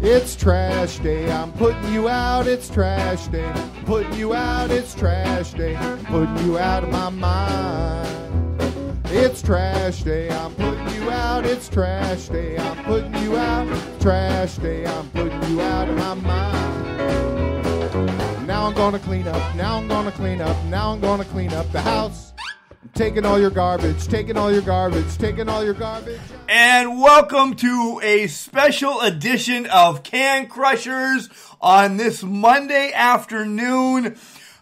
It's trash day, I'm putting you out, it's trash day. Putting you out, it's trash day. Putting you out of my mind. It's trash day, I'm putting you out, it's trash day. I'm putting you out, trash day, I'm putting you out of my mind. Now I'm gonna clean up, now I'm gonna clean up, now I'm gonna clean up the house. Taking all your garbage, taking all your garbage, taking all your garbage. And welcome to a special edition of Can Crushers on this Monday afternoon.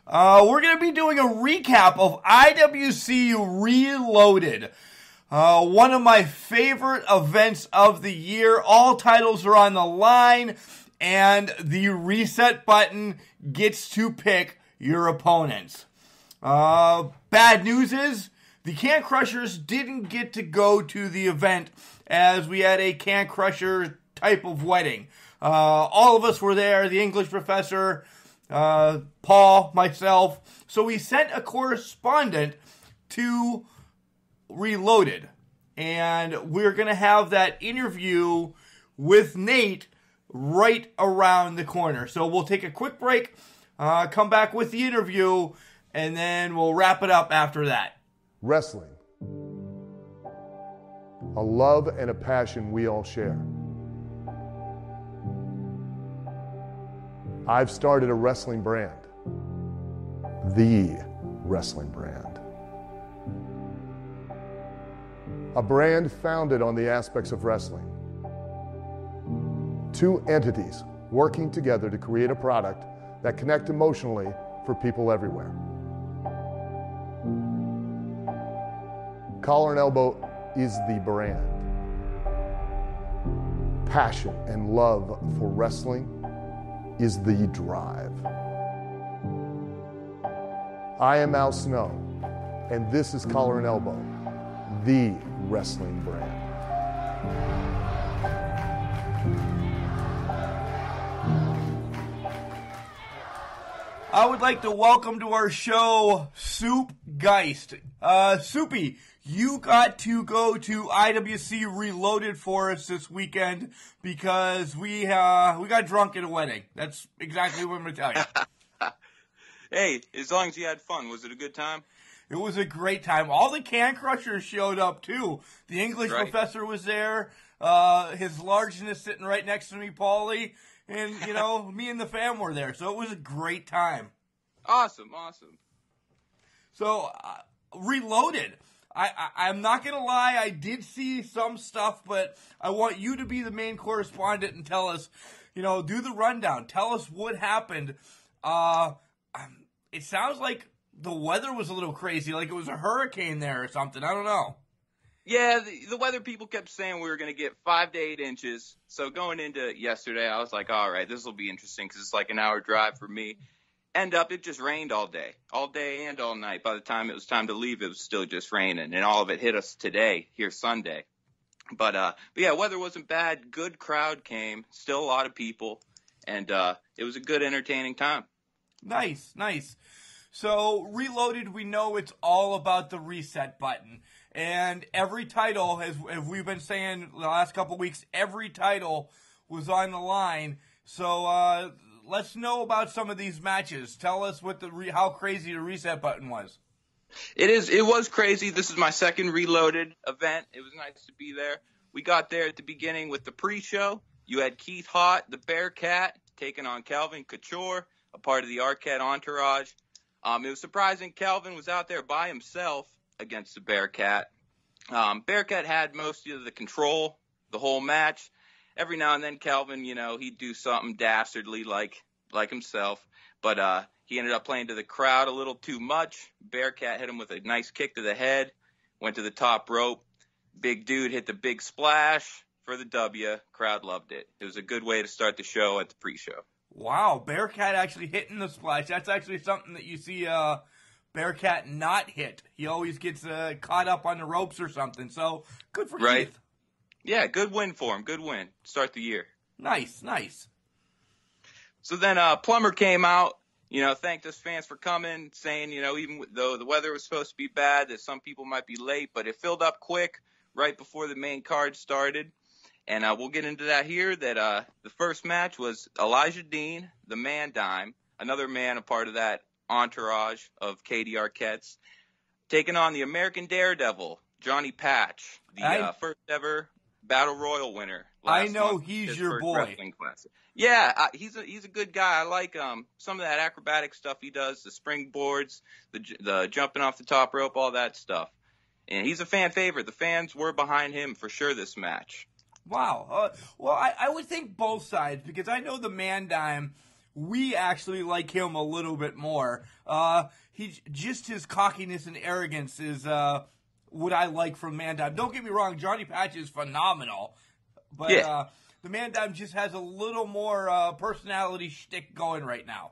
We're going to be doing a recap of IWC Reloaded. One of my favorite events of the year. All titles are on the line, and the reset button gets to pick your opponents. Bad news is the Can Crushers didn't get to go to the event as we had a Can Crusher type of wedding. All of us were there, the English professor, Paul, myself. So we sent a correspondent to Reloaded. And we're going to have that interview with Nate right around the corner. So we'll take a quick break, come back with the interview, and then we'll wrap it up after that. Wrestling. A love and a passion we all share. I've started a wrestling brand. The wrestling brand. A brand founded on the aspects of wrestling. Two entities working together to create a product that connect emotionally for people everywhere. Collar and Elbow is the brand. Passion and love for wrestling is the drive. I am Al Snow, and this is Collar and Elbow, the wrestling brand. I would like to welcome to our show Soup Geist. Soupy, you got to go to IWC Reloaded for us this weekend because we got drunk at a wedding. That's exactly what I'm going to tell you. Hey, as long as you had fun, was it a good time? It was a great time. All the Can Crushers showed up, too. The English professor was there. His largeness sitting right next to me, Paulie. And, you know, me and the fam were there. So it was a great time. Awesome. So, Reloaded. I'm not going to lie. I did see some stuff, but I want you to be the main correspondent and tell us, you know, do the rundown. Tell us what happened. It sounds like the weather was a little crazy, like it was a hurricane there or something. I don't know. Yeah, the weather people kept saying we were going to get 5 to 8 inches. So going into yesterday, I was like, all right, this will be interesting because it's like an hour drive for me. End up, it just rained all day and all night. By the time it was time to leave, it was still just raining, and all of it hit us today, here Sunday. But yeah, weather wasn't bad. Good crowd came, still a lot of people, and it was a good, entertaining time. Nice. So, Reloaded, we know it's all about the reset button. And every title, as we've been saying the last couple of weeks, every title was on the line. So, let's know about some of these matches. Tell us how crazy the reset button was. It was crazy. This is my second Reloaded event. It was nice to be there. We got there at the beginning with the pre-show. You had Keith Hott, the Bearcat, taking on Calvin Couture, a part of the Arquette entourage. It was surprising Calvin was out there by himself against the Bearcat. Bearcat had most of the control the whole match. Every now and then Calvin, you know, he'd do something dastardly like himself. But he ended up playing to the crowd a little too much. Bearcat hit him with a nice kick to the head, went to the top rope. Big dude hit the big splash for the W. Crowd loved it. It was a good way to start the show at the pre-show. Wow, Bearcat actually hitting the splash. That's actually something that you see Bearcat not hit. He always gets caught up on the ropes or something. So, good for Keith. Yeah, good win for him. Good win. Start the year. Nice. So then Plumber came out, you know, thanked us fans for coming, saying, you know, even though the weather was supposed to be bad, that some people might be late, but it filled up quick right before the main card started. And we'll get into that here. That the first match was Elijah Dean, the Man Dime, another man a part of that entourage of Katie Arquette's, taking on the American Daredevil, Johnny Patch, the first ever Battle Royal winner. I know he's your boy. Yeah, he's a good guy. I like some of that acrobatic stuff he does, the springboards, the jumping off the top rope, all that stuff. And he's a fan favorite. The fans were behind him for sure this match. Wow. Well, I would think both sides, because I know the Man Dime, we actually like him a little bit more. His cockiness and arrogance is what I like from Man Dime. Don't get me wrong, Johnny Patch is phenomenal, but the Man Dime just has a little more personality shtick going right now.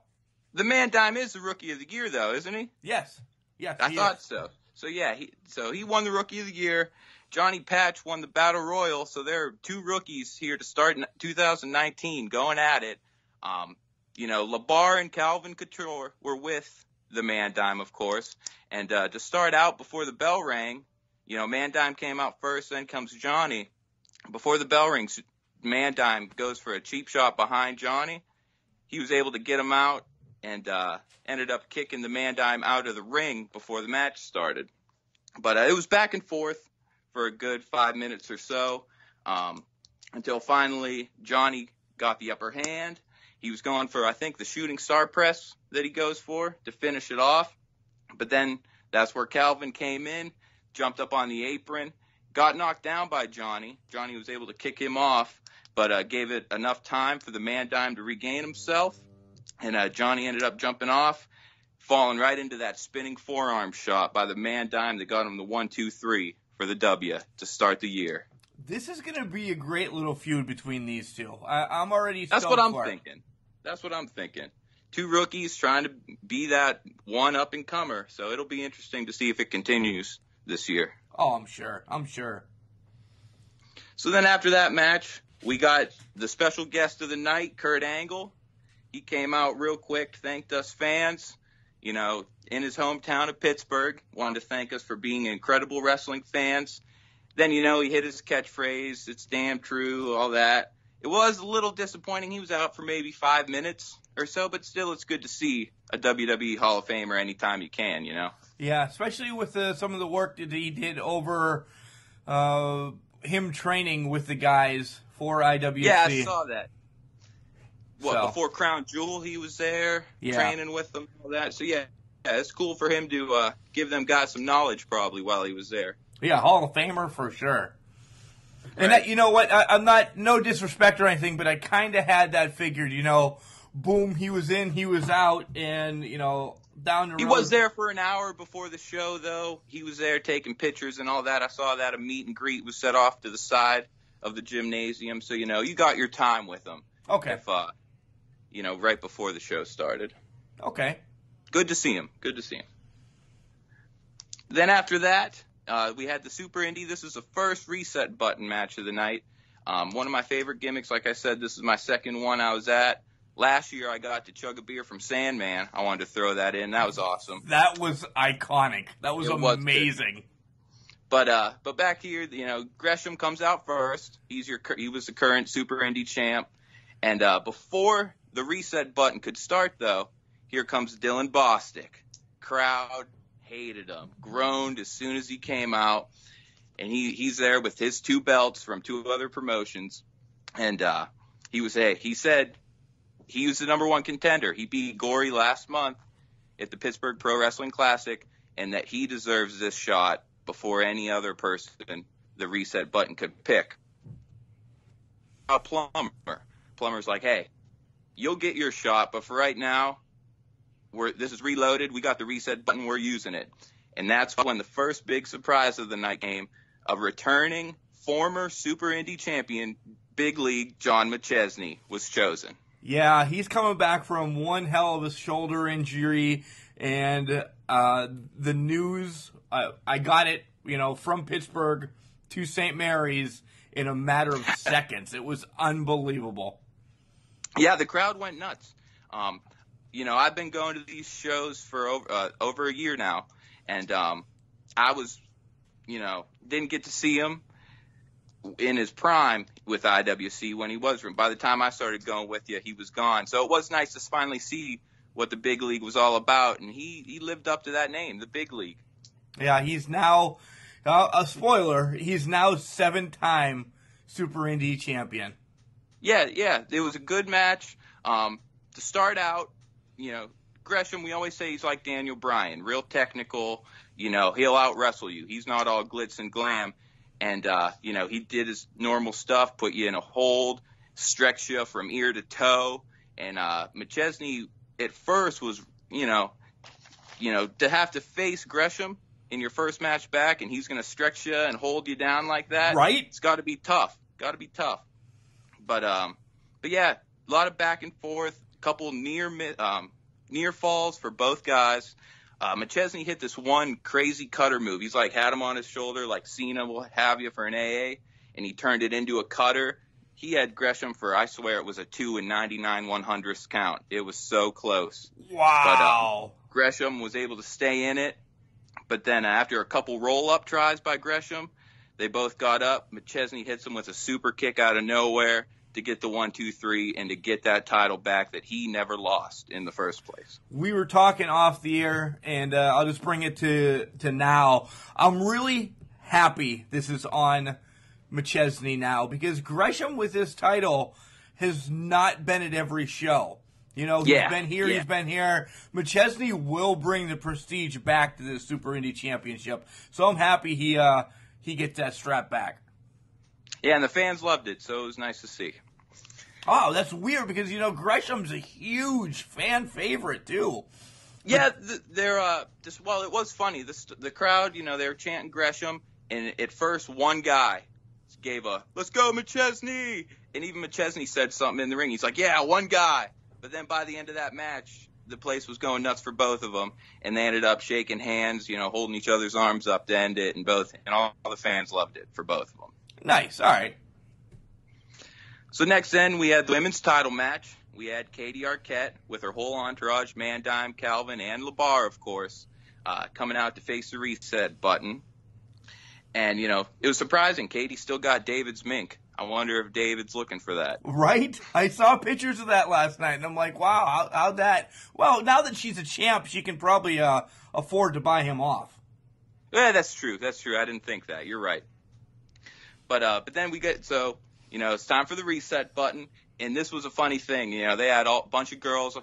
The Man Dime is the Rookie of the Year, though, isn't he? Yes. I thought so. So yeah, he won the Rookie of the Year. Johnny Patch won the Battle Royal. So there are two rookies here to start in 2019 going at it. LeBar and Calvin Couture were with the Man Dime, of course. And to start out, before the bell rang, Man Dime came out first, then comes Johnny. Before the bell rings, Man Dime goes for a cheap shot behind Johnny. He was able to get him out and ended up kicking the Man Dime out of the ring before the match started. But it was back and forth for a good 5 minutes or so until finally Johnny got the upper hand. He was going for, I think, the shooting star press that he goes for to finish it off. But then that's where Calvin came in, jumped up on the apron, got knocked down by Johnny. Johnny was able to kick him off, but gave it enough time for the Man Dime to regain himself. And Johnny ended up jumping off, falling right into that spinning forearm shot by the Man Dime that got him the 1-2-3 for the W to start the year. This is going to be a great little feud between these two. I'm already That's what I'm thinking. That's what I'm thinking. Two rookies trying to be that one up-and-comer. So it'll be interesting to see if it continues this year. Oh, I'm sure. So then after that match, we got the special guest of the night, Kurt Angle. He came out real quick, thanked us fans, in his hometown of Pittsburgh. Wanted to thank us for being incredible wrestling fans. Then, he hit his catchphrase, "It's damn true," all that. It was a little disappointing. He was out for maybe 5 minutes or so, but still it's good to see a WWE Hall of Famer anytime you can, Yeah, especially with some of the work that he did over him training with the guys for IWC. Yeah, I saw that. Before Crown Jewel he was there training with them, all that. So, yeah, it's cool for him to give them guys some knowledge probably while he was there. Yeah, Hall of Famer for sure. Right. And that, you know what, I'm not, no disrespect or anything, but I kind of had that figured, boom, he was in, he was out, and, down the road. He was there for an hour before the show, though. He was there taking pictures and all that. I saw that a meet and greet was set off to the side of the gymnasium. So, you got your time with him. Okay. If, right before the show started. Okay. Good to see him. Then after that, we had the Super Indy. This is the first reset button match of the night. One of my favorite gimmicks. Like I said, this is my second one I was at. Last year, I got to chug a beer from Sandman. I wanted to throw that in. That was awesome. That was iconic. That was amazing. But back here, Gresham comes out first. He was the current Super Indy champ. And before the reset button could start, though, here comes Dylan Bostic. Crowd hated him, groaned as soon as he came out. And he's there with his 2 belts from 2 other promotions. And he said he was the number 1 contender. He beat Gory last month at the Pittsburgh Pro Wrestling Classic, and that he deserves this shot before any other person the reset button could pick. Plummer's like, "Hey, you'll get your shot, but for right now, this is reloaded. We got the reset button. We're using it." And that's when the first big surprise of the night came. A returning former Super Indy champion, Big League John McChesney, was chosen. Yeah, he's coming back from one hell of a shoulder injury, and the news, I got it, from Pittsburgh to St. Mary's in a matter of seconds. It was unbelievable. Yeah, the crowd went nuts. I've been going to these shows for over a year now, and I was, didn't get to see him. in his prime with IWC when he was. By the time I started going with you, he was gone. So it was nice to finally see what the big league was all about, and he lived up to that name, the big league. Yeah, he's now, a spoiler, he's now 7-time Super Indy champion. Yeah, it was a good match. To start out, Gresham, we always say he's like Daniel Bryan, real technical. He'll out-wrestle you. He's not all glitz and glam. And, he did his normal stuff, put you in a hold, stretch you from ear to toe. And McChesney at first was, to have to face Gresham in your first match back, and he's going to stretch you and hold you down like that. Right. It's got to be tough. But yeah, a lot of back and forth, a couple near falls for both guys. McChesney hit this one crazy cutter move. He's had him on his shoulder, like Cena will have you for an AA, and he turned it into a cutter. He had Gresham for, I swear, it was a 2 and 99 100ths count. It was so close. Wow. But Gresham was able to stay in it. But then after a couple roll-up tries by Gresham, they both got up. McChesney hits him with a super kick out of nowhere to get the 1, 2, 3 and to get that title back that he never lost in the first place. We were talking off the air, and I'll just bring it to now. I'm really happy this is on McChesney now, because Gresham with this title has not been at every show. He's been here, he's been here. McChesney will bring the prestige back to the Super Indy Championship, so I'm happy he gets that strap back. Yeah, and the fans loved it, so it was nice to see. Oh, that's weird, because, Gresham's a huge fan favorite, too. Yeah, it was funny. The crowd, they were chanting Gresham, and at first one guy gave a, "Let's go, McChesney!" And even McChesney said something in the ring. He's like, "Yeah, one guy." But then by the end of that match, the place was going nuts for both of them, and they ended up shaking hands, holding each other's arms up to end it, and all the fans loved it for both of them. Nice. All right. So next then, we had the women's title match. We had Katie Arquette with her whole entourage, Mandime, Calvin, and LeBar, of course, coming out to face the reset button. And, it was surprising. Katie still got David's mink. I wonder if David's looking for that. Right? I saw pictures of that last night, and I'm like, wow, how'd that... Well, now that she's a champ, she can probably afford to buy him off. Yeah, that's true. I didn't think that. You're right. But then it's time for the reset button, and this was a funny thing. They had a bunch of girls,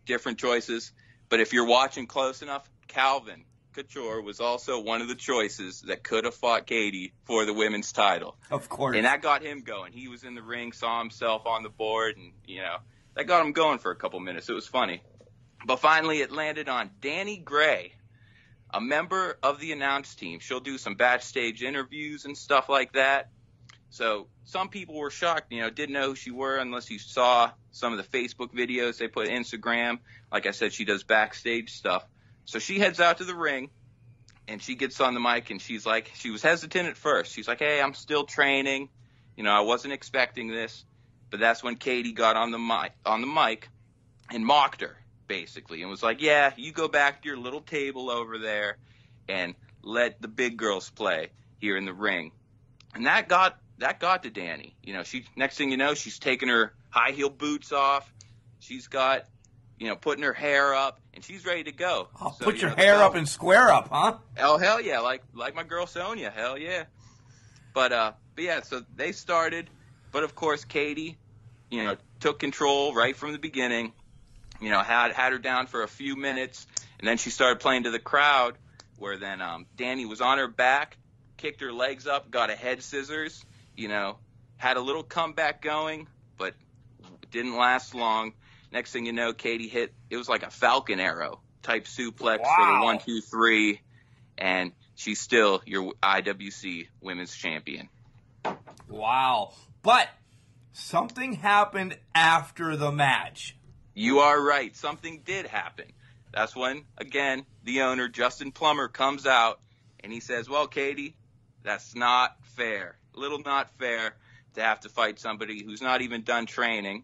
different choices. But if you're watching close enough, Calvin Couture was also one of the choices that could have fought Katie for the women's title. Of course. And that got him going. He was in the ring, saw himself on the board, and, that got him going for a couple minutes. It was funny. But finally it landed on Danny Gray, a member of the announce team. She'll do some backstage interviews and stuff like that. So some people were shocked, didn't know who she were unless you saw some of the Facebook videos they put Instagram. Like I said, she does backstage stuff. So she heads out to the ring, and she gets on the mic, and she was hesitant at first. She's like, "Hey, I'm still training. I wasn't expecting this." But that's when Katie got on the mic and mocked her, basically, and was like, "Yeah, you go back to your little table over there and let the big girls play here in the ring." And that got to Danny. Next thing you know, she's taking her high heel boots off. She's got, putting her hair up, and she's ready to go. Oh, so, put your hair up and square up, huh? Oh, hell yeah. Like my girl Sonia. Hell yeah. But yeah, so they started. But of course, Katie, took control right from the beginning. Had her down for a few minutes, and then she started playing to the crowd, where then Danny was on her back, kicked her legs up, got a head scissors, had a little comeback going, but it didn't last long. Next thing you know, Katie hit, it was like a Falcon Arrow type suplex for the 1, 2, 3, and she's still your IWC Women's Champion. Wow. But something happened after the match. You are right. Something did happen. That's when, again, the owner, Justin Plummer, comes out, and he says, "Well, Katie, that's not fair. A little not fair to have to fight somebody who's not even done training."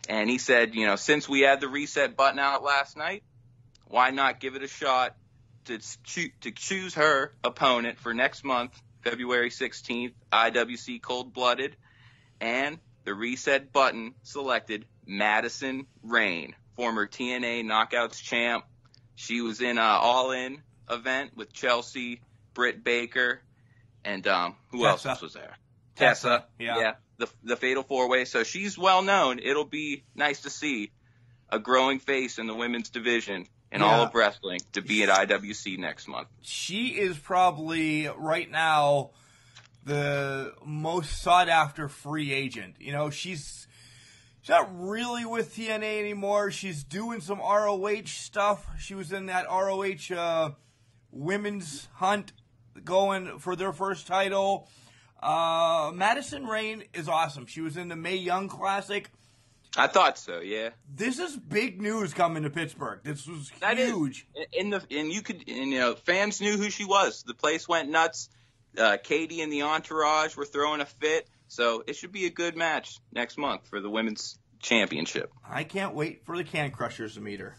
And he said, since we had the reset button out last night, why not give it a shot to choose her opponent for next month, February 16th, IWC Cold Blooded, and the reset button selected Madison Rayne, former TNA Knockouts champ. She was in an All-In event with Chelsea, Britt Baker, and who Tessa. else was there? Tessa. Yeah. The Fatal 4-Way. So she's well known. It'll be nice to see a growing face in the women's division in all of wrestling to be at IWC next month. She is probably right now the most sought after free agent. You know, she's not really with TNA anymore. She's doing some ROH stuff. She was in that ROH women's hunt going for their first title. Madison Rayne is awesome. She was in the Mae Young Classic. I thought so, yeah. This is big news coming to Pittsburgh. This was huge. Fans knew who she was. The place went nuts. Katie and the Entourage were throwing a fit. So it should be a good match next month for the women's championship. I can't wait for the Can Crushers to meet her.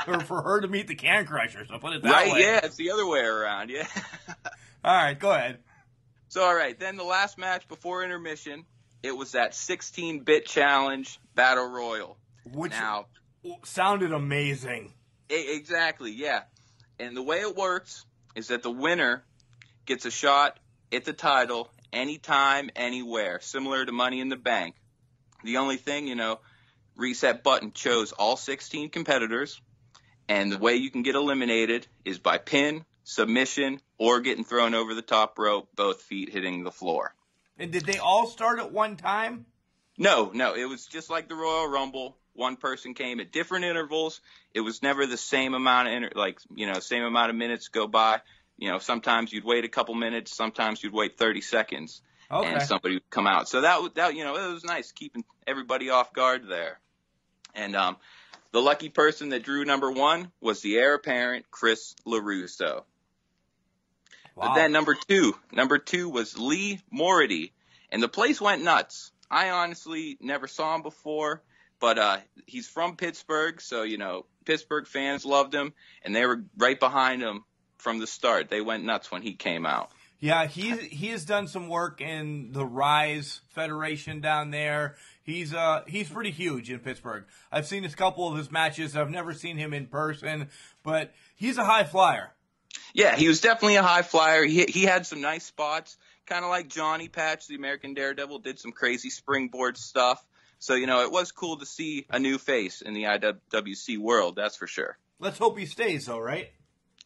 Or for her to meet the Can Crushers. I'll put it that way. Right, yeah, it's the other way around, yeah. All right, go ahead. So, all right, then the last match before intermission, it was that 16-bit challenge battle royal. Which sounded amazing. Exactly, yeah. And the way it works is that the winner gets a shot at the title anytime, anywhere, similar to Money in the Bank. The only thing, reset button chose all 16 competitors, and the way you can get eliminated is by pin, submission, or getting thrown over the top rope, both feet hitting the floor. And did they all start at one time? No, it was just like the Royal Rumble. One person came at different intervals. It was never the same amount of same amount of minutes go by. Sometimes you'd wait a couple minutes, sometimes you'd wait 30 seconds, and somebody would come out. So that it was nice keeping everybody off guard there. And the lucky person that drew number one was the heir apparent Chris LaRusso. Wow. But then number two was Lee Mority, and the place went nuts. I honestly never saw him before, but he's from Pittsburgh, so Pittsburgh fans loved him, and they were right behind him from the start. They went nuts when he came out. Yeah, he has done some work in the Rise Federation down there. He's pretty huge in Pittsburgh. I've seen a couple of his matches. I've never seen him in person, but he's a high flyer. Yeah, he was definitely a high flyer. He had some nice spots, kind of like Johnny Patch, the American Daredevil, did some crazy springboard stuff. So, it was cool to see a new face in the IWC world, that's for sure. Let's hope he stays, though, right?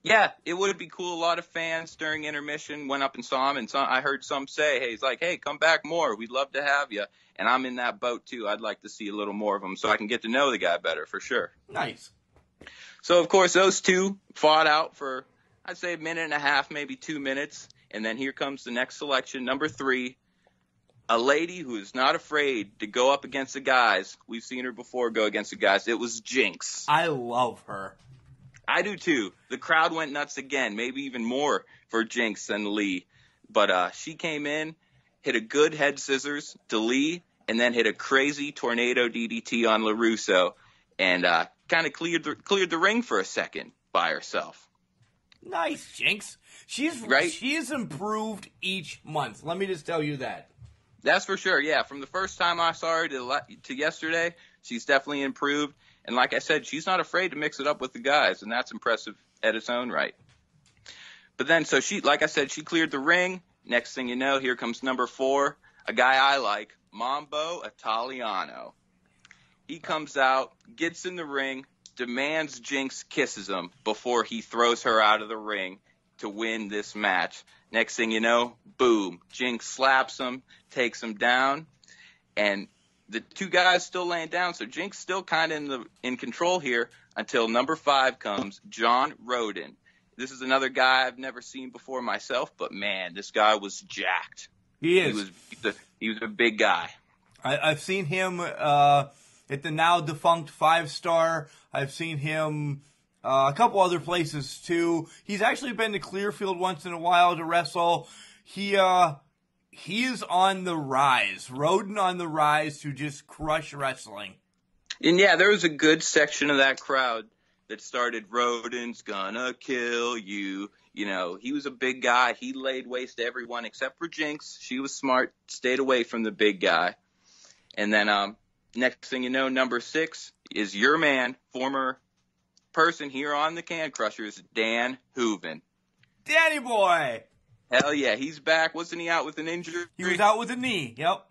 Yeah, it would be cool. A lot of fans during intermission went up and saw him, and I heard some say, hey, come back more. We'd love to have you. And I'm in that boat, too. I'd like to see a little more of him so I can get to know the guy better, for sure. Nice. So, of course, those two fought out for, I'd say, a minute and a half, maybe 2 minutes. And then here comes the next selection, number 3, a lady who is not afraid to go up against the guys. We've seen her before go against the guys. It was Jinx. I love her. I do, too. The crowd went nuts again, maybe even more for Jinx than Lee. But she came in, hit a good head scissors to Lee, and then hit a crazy tornado DDT on LaRusso, and kind of cleared the ring for a second by herself. Nice, Jinx. She's improved each month. Let me just tell you that. That's for sure, yeah. From the first time I saw her to yesterday, she's definitely improved. And like I said, she's not afraid to mix it up with the guys, and that's impressive at its own right. But then, so she cleared the ring. Next thing you know, here comes number 4, a guy I like, Mambo Italiano. He comes out, gets in the ring, demands Jinx kisses him before he throws her out of the ring to win this match. Next thing you know, boom, Jinx slaps him, takes him down, and the two guys still laying down, so Jinx still kind of in control here until number 5 comes, John Roden. This is another guy I've never seen before myself, but man, this guy was jacked. He is. He was a big guy. I've seen him at the now defunct 5-Star. I've seen him a couple other places too. He's actually been to Clearfield once in a while to wrestle. He is on the rise. Roden on the rise to just crush wrestling. And yeah, there was a good section of that crowd that started, Roden's gonna kill you. You know, he was a big guy. He laid waste to everyone except for Jinx. She was smart, stayed away from the big guy. And then next thing you know, number 6 is your man, former person here on the Can Crushers, Dan Hooven. Danny boy! Hell yeah, he's back. Wasn't he out with an injury? He was out with a knee, yep.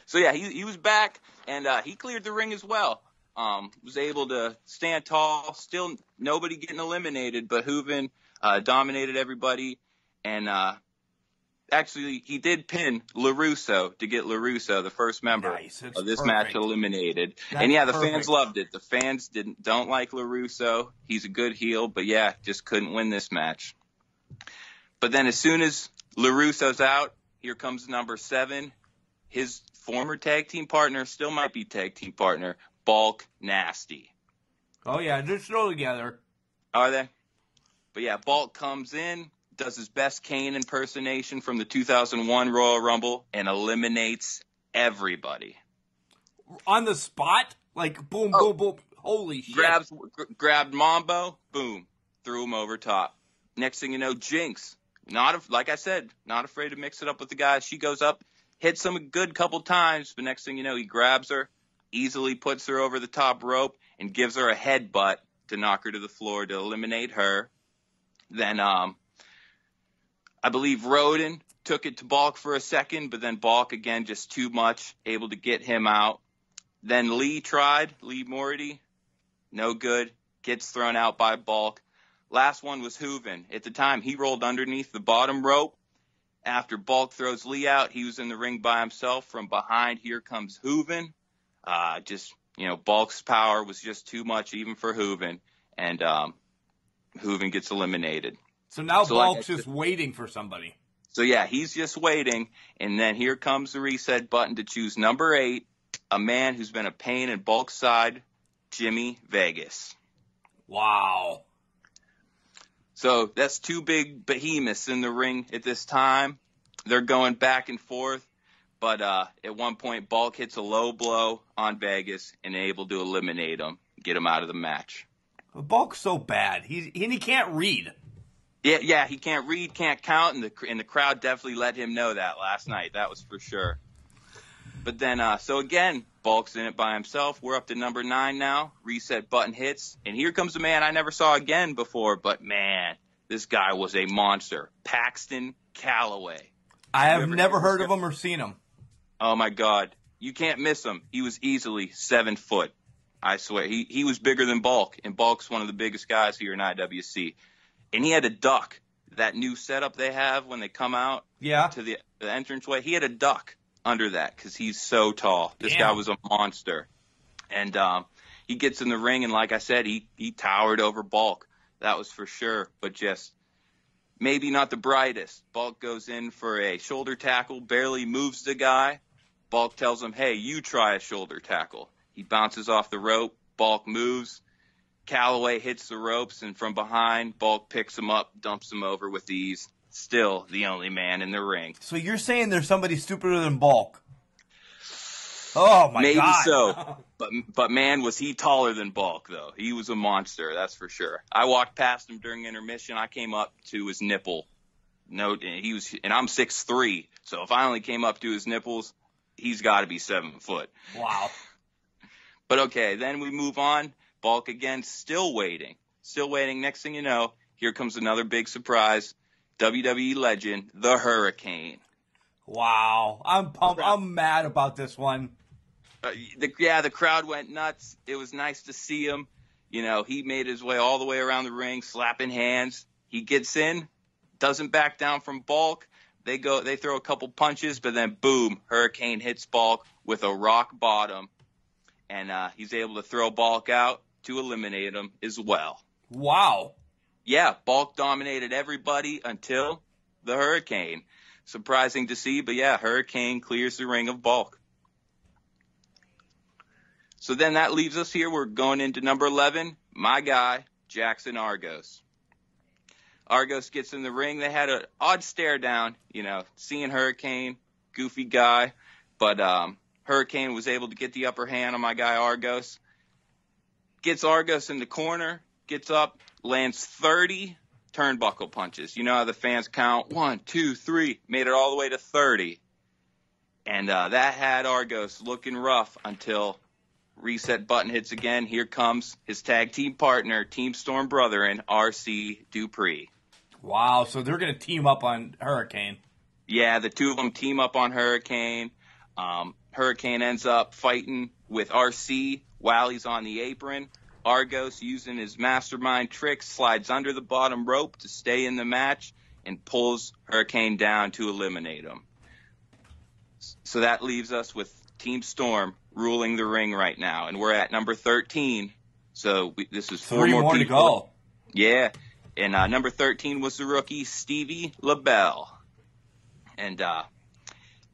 So yeah, he was back, and he cleared the ring as well. Was able to stand tall. Still nobody getting eliminated, but Hooven dominated everybody. And actually, he did pin LaRusso to get LaRusso, the first member of this match, eliminated. And yeah, the fans loved it. The fans don't like LaRusso. He's a good heel, but yeah, just couldn't win this match. But then as soon as LaRusso's out, here comes number 7. His former tag team partner, still might be tag team partner, Bulk Nasty. Oh, yeah, they're still together. Are they? But yeah, Bulk comes in, does his best Kane impersonation from the 2001 Royal Rumble, and eliminates everybody. On the spot? Like, boom, boom, boom. Holy shit. Grabbed Mambo, boom, threw him over top. Next thing you know, Jinx, like I said, not afraid to mix it up with the guys. She goes up, hits him a good couple times, but next thing you know, he grabs her, easily puts her over the top rope, and gives her a headbutt to knock her to the floor to eliminate her. Then I believe Roden took it to Bulk for a second, but then Bulk, again, just too much, able to get him out. Then Lee Morty, no good, gets thrown out by Bulk. Last one was Hooven. At the time, he rolled underneath the bottom rope. After Bulk throws Lee out, he was in the ring by himself. From behind, here comes Hooven. Bulk's power was just too much even for Hooven, and Hooven gets eliminated. So now Bulk's just waiting for somebody. So yeah, he's just waiting, and then here comes the reset button to choose number 8, a man who's been a pain in Bulk's side, Jimmy Vegas. Wow. So that's 2 big behemoths in the ring at this time. They're going back and forth. But at one point, Bulk hits a low blow on Vegas and able to eliminate him, get him out of the match. Bulk's so bad. He can't read. Yeah, he can't read, can't count, and the crowd definitely let him know that last night. That was for sure. But then, so again, Bulk's in it by himself. We're up to number 9 now. Reset button hits, and here comes a man I never saw again before. But man, this guy was a monster. Paxton Calloway. I have never heard of him or seen him. Oh, my God. You can't miss him. He was easily 7 foot. I swear. He was bigger than Bulk, and Bulk's one of the biggest guys here in IWC. And he had a duck. That new setup they have when they come out to the entranceway, he had a duck under that because he's so tall. This guy was a monster. And he gets in the ring, and like I said, he towered over Bulk. That was for sure, but just maybe not the brightest. Bulk goes in for a shoulder tackle, barely moves the guy. Bulk tells him, hey, you try a shoulder tackle. He bounces off the rope. Bulk moves. Calloway hits the ropes, and from behind, Bulk picks him up, dumps him over with ease. Still the only man in the ring. So you're saying there's somebody stupider than Bulk? Oh, my Maybe God. Maybe so. But man, was he taller than Bulk, though. He was a monster, that's for sure. I walked past him during intermission. I came up to his nipple. And I'm 6'3", so if I only came up to his nipples, he's got to be 7 foot. Wow. But okay, then we move on. Bulk again, still waiting. Next thing you know, here comes another big surprise. WWE legend, the Hurricane. Wow. I'm pumped. I'm mad about this one. The crowd went nuts. It was nice to see him. You know, he made his way all the way around the ring, slapping hands. He gets in, doesn't back down from Bulk. They throw a couple punches, but then boom, Hurricane hits Bulk with a rock bottom. And he's able to throw Bulk out to eliminate him as well. Wow. Yeah, Bulk dominated everybody until the Hurricane. Surprising to see, but yeah, Hurricane clears the ring of Bulk. So then that leaves us here. We're going into number 11, my guy, Jackson Argos. Argos gets in the ring. They had an odd stare down, seeing Hurricane, goofy guy, but Hurricane was able to get the upper hand on my guy Argos. Gets Argos in the corner, gets up, lands 30 turnbuckle punches. You know how the fans count 1, 2, 3, made it all the way to 30. And that had Argos looking rough until reset button hits again. Here comes his tag team partner, Team Storm brethren, RC Dupree. Wow, so they're going to team up on Hurricane. Yeah, the two of them team up on Hurricane. Hurricane ends up fighting with RC while he's on the apron. Argos, using his mastermind trick, slides under the bottom rope to stay in the match and pulls Hurricane down to eliminate him. So that leaves us with Team Storm ruling the ring right now, and we're at number 13. So this is four more to people. go. Yeah, and number 13 was the rookie Stevie LaBelle, and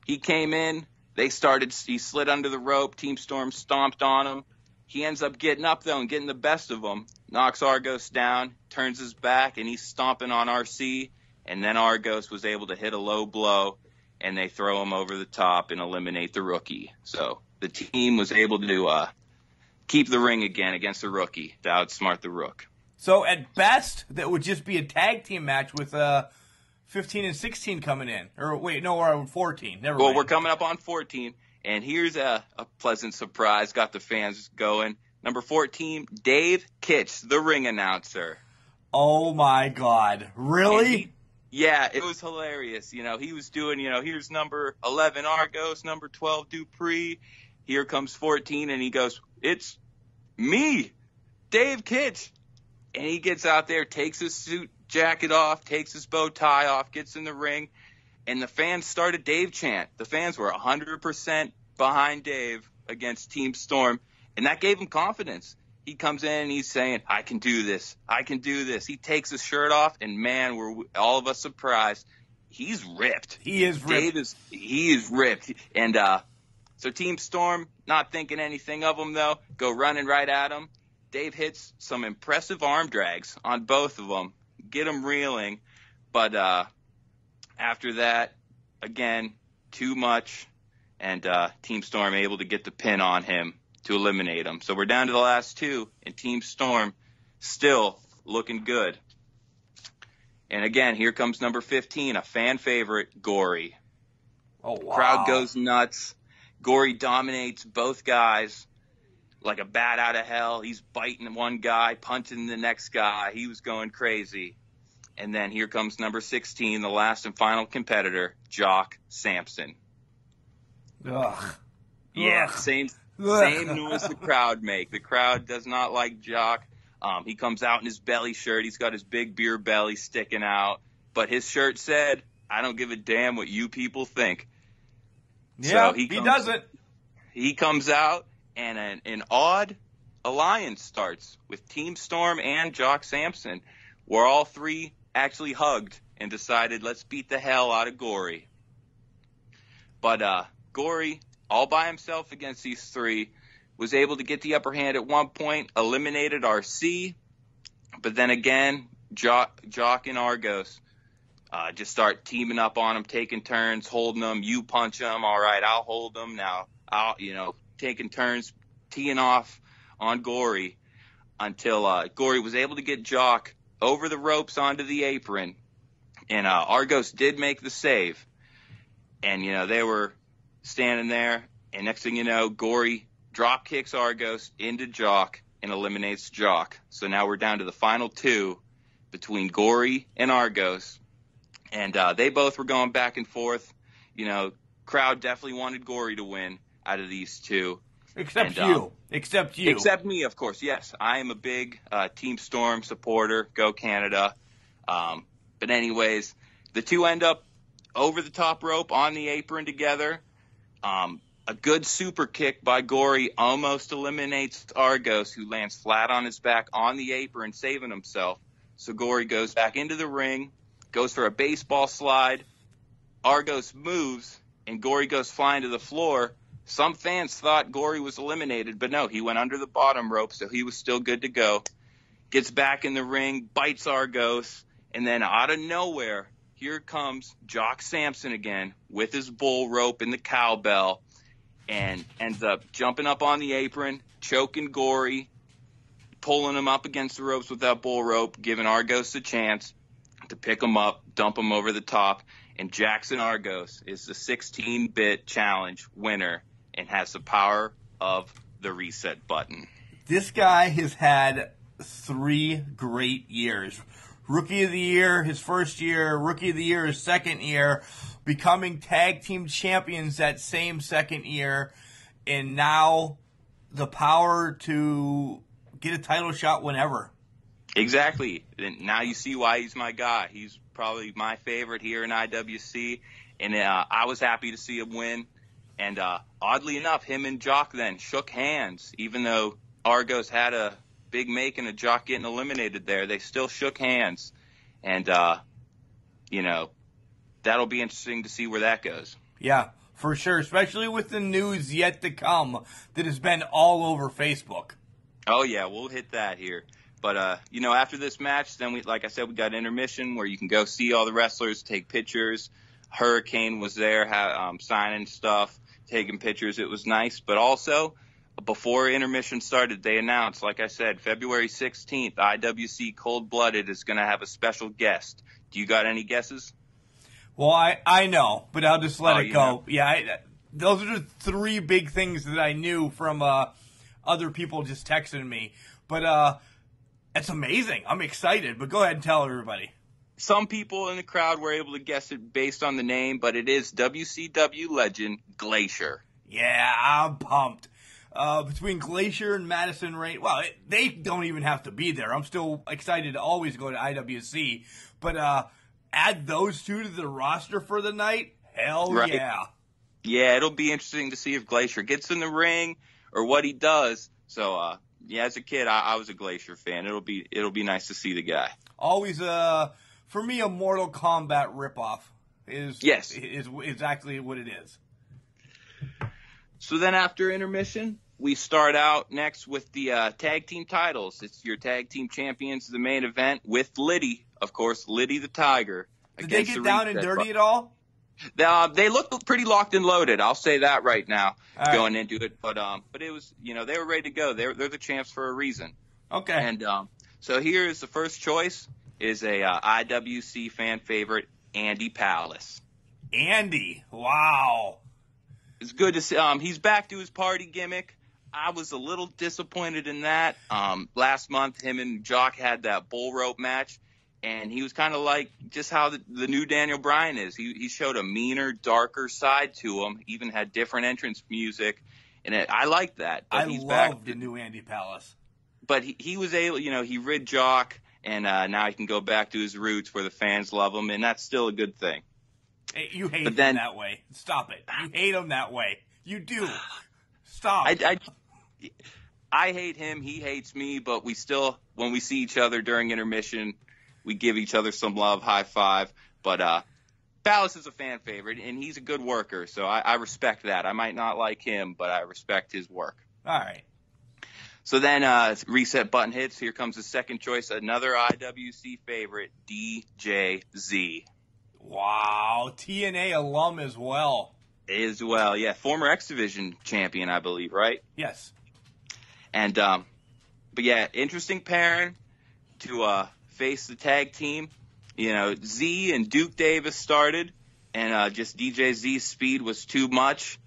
he came in. He slid under the rope. Team Storm stomped on him. He ends up getting up, though, and getting the best of him. Knocks Argos down, turns his back, and he's stomping on RC. And then Argos was able to hit a low blow, and they throw him over the top and eliminate the rookie. So the team was able to keep the ring again against the rookie to outsmart the Rook. So at best, that would just be a tag team match with 15 and 16 coming in. Or wait, no, we're on 14. Never mind. Well, we're coming up on 14. And here's a pleasant surprise. Got the fans going. Number 14, Dave Kitch, the ring announcer. Oh, my God. Really? Yeah, it was hilarious. You know, he was doing, here's number 11 Argos, number 12 Dupree. Here comes 14, and he goes, it's me, Dave Kitch. And he gets out there, takes his suit jacket off, takes his bow tie off, gets in the ring. And the fans started Dave chant. The fans were 100% behind Dave against Team Storm, and that gave him confidence. He comes in and he's saying, I can do this. I can do this. He takes his shirt off, and, man, we're all of us surprised. He's ripped. He is ripped. He is ripped. And so Team Storm, not thinking anything of him, though, go running right at him. Dave hits some impressive arm drags on both of them, get them reeling, but after that, again, too much, and Team Storm able to get the pin on him to eliminate him. So we're down to the last two, and Team Storm still looking good. And again, here comes number 15, a fan favorite, Gory. Oh, wow. Crowd goes nuts. Gory dominates both guys like a bat out of hell. He's biting one guy, punching the next guy. He was going crazy. And then here comes number 16, the last and final competitor, Jock Sampson. Ugh. Yeah, Ugh. same noise the crowd make. The crowd does not like Jock. He comes out in his belly shirt. He's got his big beer belly sticking out. But his shirt said, I don't give a damn what you people think. Yeah, so he doesn't. He comes out, and an odd alliance starts with Team Storm and Jock Sampson, where all three actually hugged and decided, let's beat the hell out of Gory. But Gory, all by himself against these three, was able to get the upper hand at one point, eliminated RC, but then again, Jock and Argos just start teaming up on him, taking turns, holding them. You punch them, all right, I'll hold them. Now, taking turns, teeing off on Gory until Gory was able to get Jock over the ropes onto the apron, and Argos did make the save. And, they were standing there, and next thing you know, Gory drop kicks Argos into Jock and eliminates Jock. So now we're down to the final two between Gory and Argos, and they both were going back and forth. Crowd definitely wanted Gory to win out of these two. Except you. Except me, of course, yes. I am a big Team Storm supporter. Go Canada. But anyways, the two end up over the top rope on the apron together. A good super kick by Gory almost eliminates Argos, who lands flat on his back on the apron, saving himself. So Gory goes back into the ring, goes for a baseball slide. Argos moves, and Gory goes flying to the floor. Some fans thought Gory was eliminated, but no, he went under the bottom rope, so he was still good to go. Gets back in the ring, bites Argos, and then out of nowhere, here comes Jock Sampson again with his bull rope and the cowbell, and ends up jumping up on the apron, choking Gory, pulling him up against the ropes with that bull rope, giving Argos a chance. to pick him up, dump him over the top, and Jackson Argos is the 16-bit challenge winner and has the power of the reset button. This guy has had 3 great years. Rookie of the Year, his first year. Rookie of the Year, his second year. Becoming tag team champions that same second year. And now the power to get a title shot whenever. Exactly. And now you see why he's my guy. He's probably my favorite here in IWC. And I was happy to see him win. And oddly enough, him and Jock then shook hands. Even though Argos had a big make and a Jock getting eliminated there, they still shook hands. And, that'll be interesting to see where that goes. Yeah, for sure, especially with the news yet to come that has been all over Facebook. Oh, yeah, we'll hit that here. But, after this match, then, like I said, we got intermission where you can go see all the wrestlers, take pictures. Hurricane was there signing stuff, taking pictures. It was nice. But also, before intermission started, they announced, like I said, February 16th, IWC Cold Blooded is going to have a special guest. Do you got any guesses? Well, I know, but I'll just let it go. Know. Yeah, those are the 3 big things that I knew from other people just texting me. But it's amazing. I'm excited, but go ahead and tell everybody. Some people in the crowd were able to guess it based on the name, but it is WCW legend Glacier. Yeah, I'm pumped. Between Glacier and Madison Rain, they don't even have to be there. I'm still excited to always go to IWC, but add those 2 to the roster for the night? Hell right. Yeah. Yeah, it'll be interesting to see if Glacier gets in the ring or what he does. So, as a kid, I was a Glacier fan. It'll be nice to see the guy. Always, for me, a Mortal Kombat ripoff is exactly what it is. So then after intermission, we start out next with the tag team titles. It's your tag team champions, the main event with Liddy, of course, Liddy the Tiger. Did they get down and dirty at all? They look pretty locked and loaded. I'll say that right now, going into it. But it was, they were ready to go. They're the champs for a reason. Okay. And so here is the first choice is a IWC fan favorite, Andy Palace. Andy, wow. It's good to see. He's back to his party gimmick. I was a little disappointed in that. Last month, him and Jock had that bull rope match. And he was kind of like just how the new Daniel Bryan is. He showed a meaner, darker side to him, even had different entrance music. And I like that. But I love the new Andy Palace. But he was able, he rid Jock, and now he can go back to his roots where the fans love him, and that's still a good thing. Hey, you hate him that way. Stop it. You hate him that way. You do. Stop. I hate him. He hates me, but we still, when we see each other during intermission, we give each other some love, high five. But Palace is a fan favorite, and he's a good worker, so I respect that. I might not like him, but I respect his work. All right. So then reset button hits. Here comes the second choice, another IWC favorite, DJZ. Wow, TNA alum as well. As well, yeah. Former X Division champion, I believe, right? Yes. And, but yeah, interesting pairing to face the tag team. Z and Duke Davis started, and just DJ Z's speed was too much.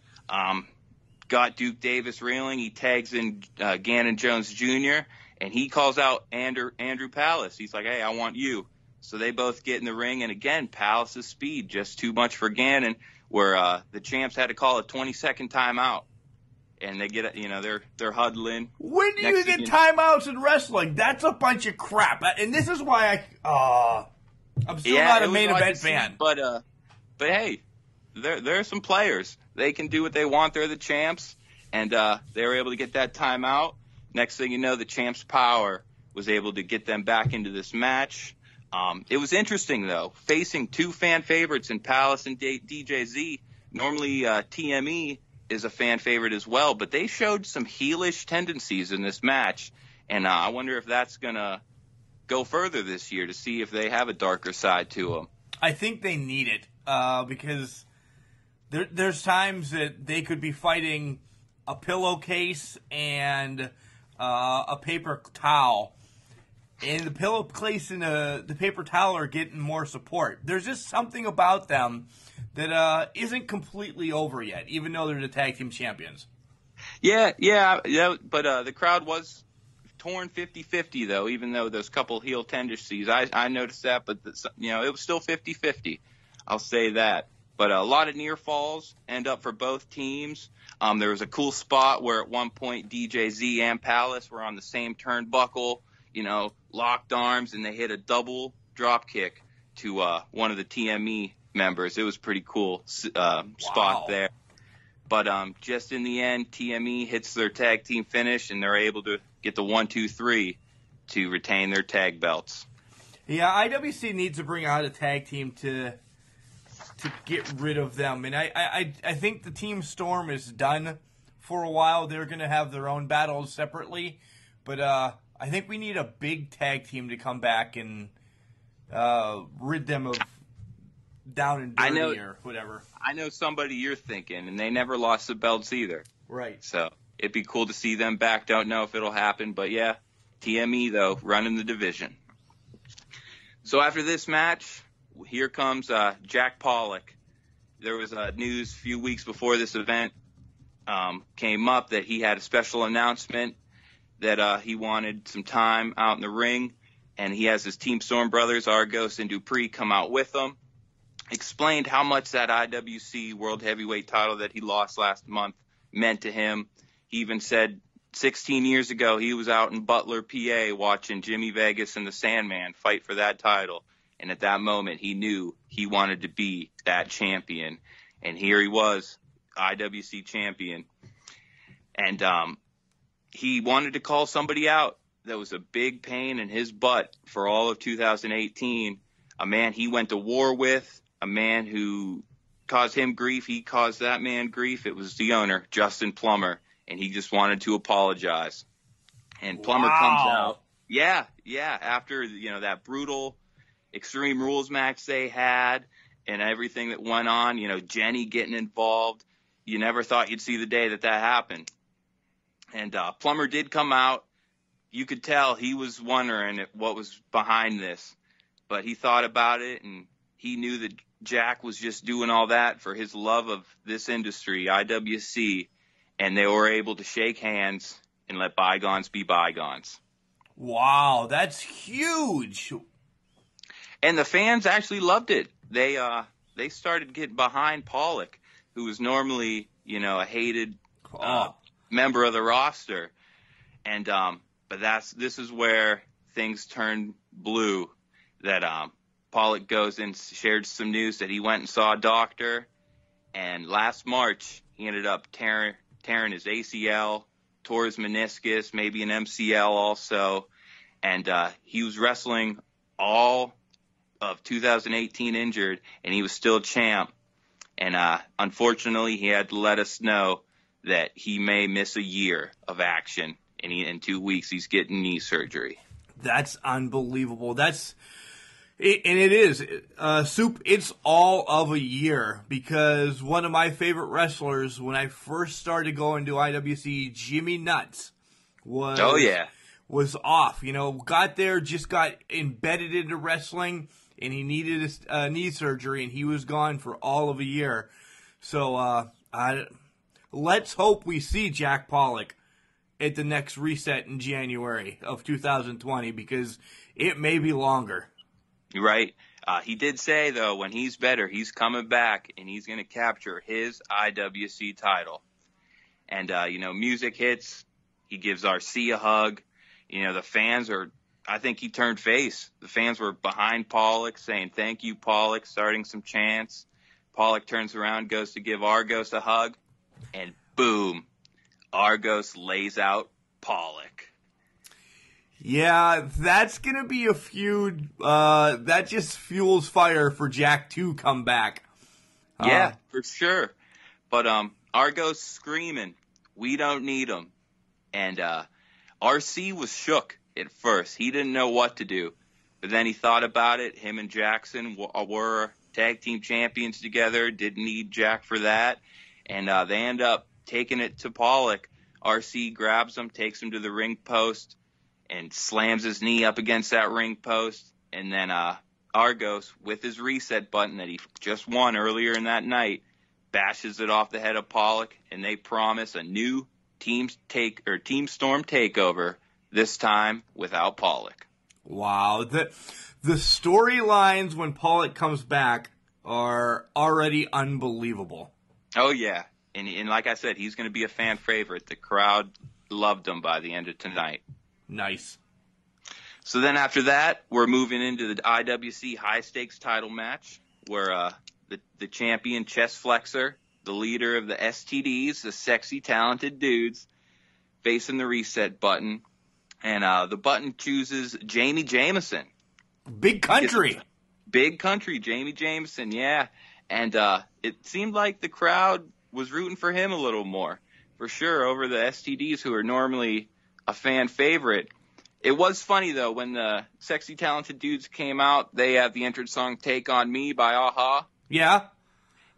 Got Duke Davis reeling. He tags in Gannon Jones Jr., and he calls out Andrew Palace. He's like, hey, I want you. So they both get in the ring, and again, Palace's speed just too much for Gannon, where the champs had to call a 20-second timeout. And they get, they're huddling. When do you get timeouts in wrestling? That's a bunch of crap. And this is why I'm still not a main event fan. But hey, there are some players. They can do what they want. They're the champs. And they were able to get that timeout. Next thing you know, the champs' power was able to get them back into this match. It was interesting, though, facing 2 fan favorites in Palace and DJZ. Normally, TME is a fan favorite as well, but they showed some heelish tendencies in this match, and I wonder if that's going to go further this year to see if they have a darker side to them. I think they need it because there's times that they could be fighting a pillowcase and a paper towel, And the pillowcase and the paper towel are getting more support. There's just something about them that isn't completely over yet, even though they're the tag team champions. Yeah, but the crowd was torn 50-50, though, even though those couple heel tendencies. I noticed that, but it was still 50-50. I'll say that. But a lot of near falls end up for both teams. There was a cool spot where at one point DJZ and Palace were on the same turnbuckle, locked arms, and they hit a double drop kick to one of the TME members. It was pretty cool spot there. But just in the end, TME hits their tag team finish, and they're able to get the 1-2-3 to retain their tag belts. Yeah, IWC needs to bring out a tag team to get rid of them. And I think the Team Storm is done for a while. They're going to have their own battles separately. But I think we need a big tag team to come back and rid them of Down and Dirty or whatever. I know somebody you're thinking, and they never lost the belts either. Right. So it'd be cool to see them back. Don't know if it'll happen, but yeah, TME, though, running the division. So after this match, here comes Jack Pollock. There was news a few weeks before this event came up that he had a special announcement that he wanted some time out in the ring, and he has his Team Storm brothers, Argos and Dupree, come out with him. Explained how much that IWC World Heavyweight title that he lost last month meant to him. He even said 16 years ago he was out in Butler, PA, watching Jimmy Vegas and the Sandman fight for that title. And at that moment, he knew he wanted to be that champion. And here he was, IWC champion. And he wanted to call somebody out that was a big pain in his butt for all of 2018. A man he went to war with, a man who caused him grief. He caused that man grief. It was the owner, Justin Plummer, and he just wanted to apologize. And Plummer comes out. Yeah, after, that brutal Extreme Rules match they had and everything that went on, Jenny getting involved. You never thought you'd see the day that happened. And Plummer did come out. You could tell he was wondering what was behind this. But he thought about it, and he knew that Jack was just doing all that for his love of this industry, IWC, and they were able to shake hands and let bygones be bygones. Wow, that's huge. And the fans actually loved it. They started getting behind Pollock, who was normally, a hated member of the roster. And but this is where things turned blue. That Pollock goes and shared some news that he went and saw a doctor, and last March he ended up tearing his ACL, tore his meniscus, maybe an MCL also, and he was wrestling all of 2018 injured, and he was still champ. And unfortunately, he had to let us know that he may miss a year of action, and in 2 weeks he's getting knee surgery. That's unbelievable. It is, Soup, it's all of a year, because one of my favorite wrestlers, when I first started going to IWC, Jimmy Nuts, was off. Got there, just got embedded into wrestling, and he needed a knee surgery, and he was gone for all of a year. So let's hope we see Jack Pollock at the next reset in January of 2020, because it may be longer. Right. He did say, though, when he's better, he's coming back, and he's going to capture his IWC title. And, music hits. He gives RC a hug. The fans I think he turned face. The fans were behind Pollock, saying, "Thank you, Pollock," starting some chants. Pollock turns around, goes to give Argos a hug, and boom, Argos lays out Pollock. Yeah, that's going to be a feud. That just fuels fire for Jack to come back. Yeah, for sure. But Argos screaming, "We don't need him." And RC was shook at first. He didn't know what to do. But then he thought about it. Him and Jackson were tag team champions together. Didn't need Jack for that. And they end up taking it to Pollock. RC grabs him, takes him to the ring post. and slams his knee up against that ring post. And then Argos, with his reset button that he just won earlier in that night, bashes it off the head of Pollock, and they promise a new Team Storm takeover, this time without Pollock. Wow. The storylines when Pollock comes back are already unbelievable. Oh, yeah. And like I said, he's going to be a fan favorite. The crowd loved him by the end of tonight. Nice. So then after that, we're moving into the IWC high-stakes title match where the champion, Chest Flexor, the leader of the STDs, the sexy, talented dudes, facing the reset button. And the button chooses Jamie Jameson. Big country. Big country, Jamie Jameson, yeah. And it seemed like the crowd was rooting for him a little more, for sure, over the STDs, who are normally a fan favorite. It was funny, though, when the sexy, talented dudes came out, they have the entrance song Take On Me by A-ha. Yeah.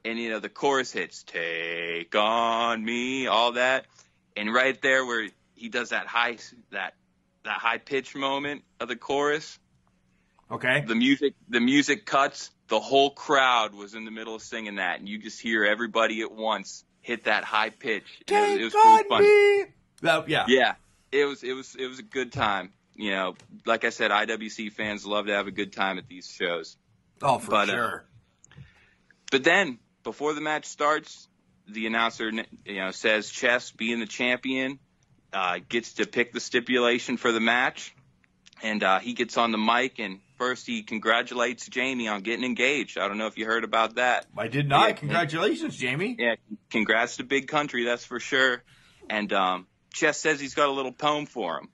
And, the chorus hits, Take On Me, all that. And right there where he does that high pitch moment of the chorus. Okay. The music cuts. The whole crowd was in the middle of singing that, and you just hear everybody at once hit that high pitch. Take it was on pretty funny. me. Yeah. Yeah. It was a good time. Like I said, IWC fans love to have a good time at these shows. Oh, for sure. But then, before the match starts, the announcer, says Chess, being the champion, gets to pick the stipulation for the match. And he gets on the mic, and first he congratulates Jamie on getting engaged. I don't know if you heard about that. I did not. Yeah, Congratulations, Jamie. Yeah, congrats to Big Country, that's for sure. And Chess says he's got a little poem for him.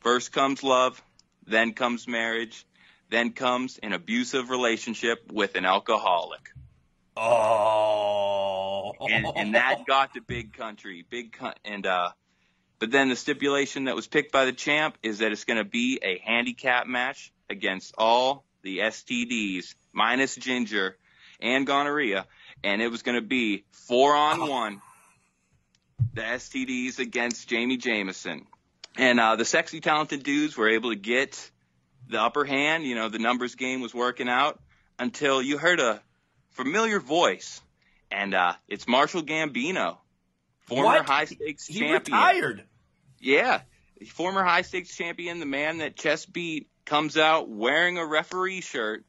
First comes love, then comes marriage, then comes an abusive relationship with an alcoholic. Oh. And that got to Big Country. But then the stipulation that was picked by the champ is that it's going to be a handicap match against all the STDs, minus Ginger and Gonorrhea. And it was going to be 4-on-1, the STDs against Jamie Jameson. And the sexy, talented dudes were able to get the upper hand. The numbers game was working out until you heard a familiar voice. And it's Marshall Gambino, former high-stakes champion. He retired. Yeah, former high-stakes champion, the man that Chess beat, comes out wearing a referee shirt,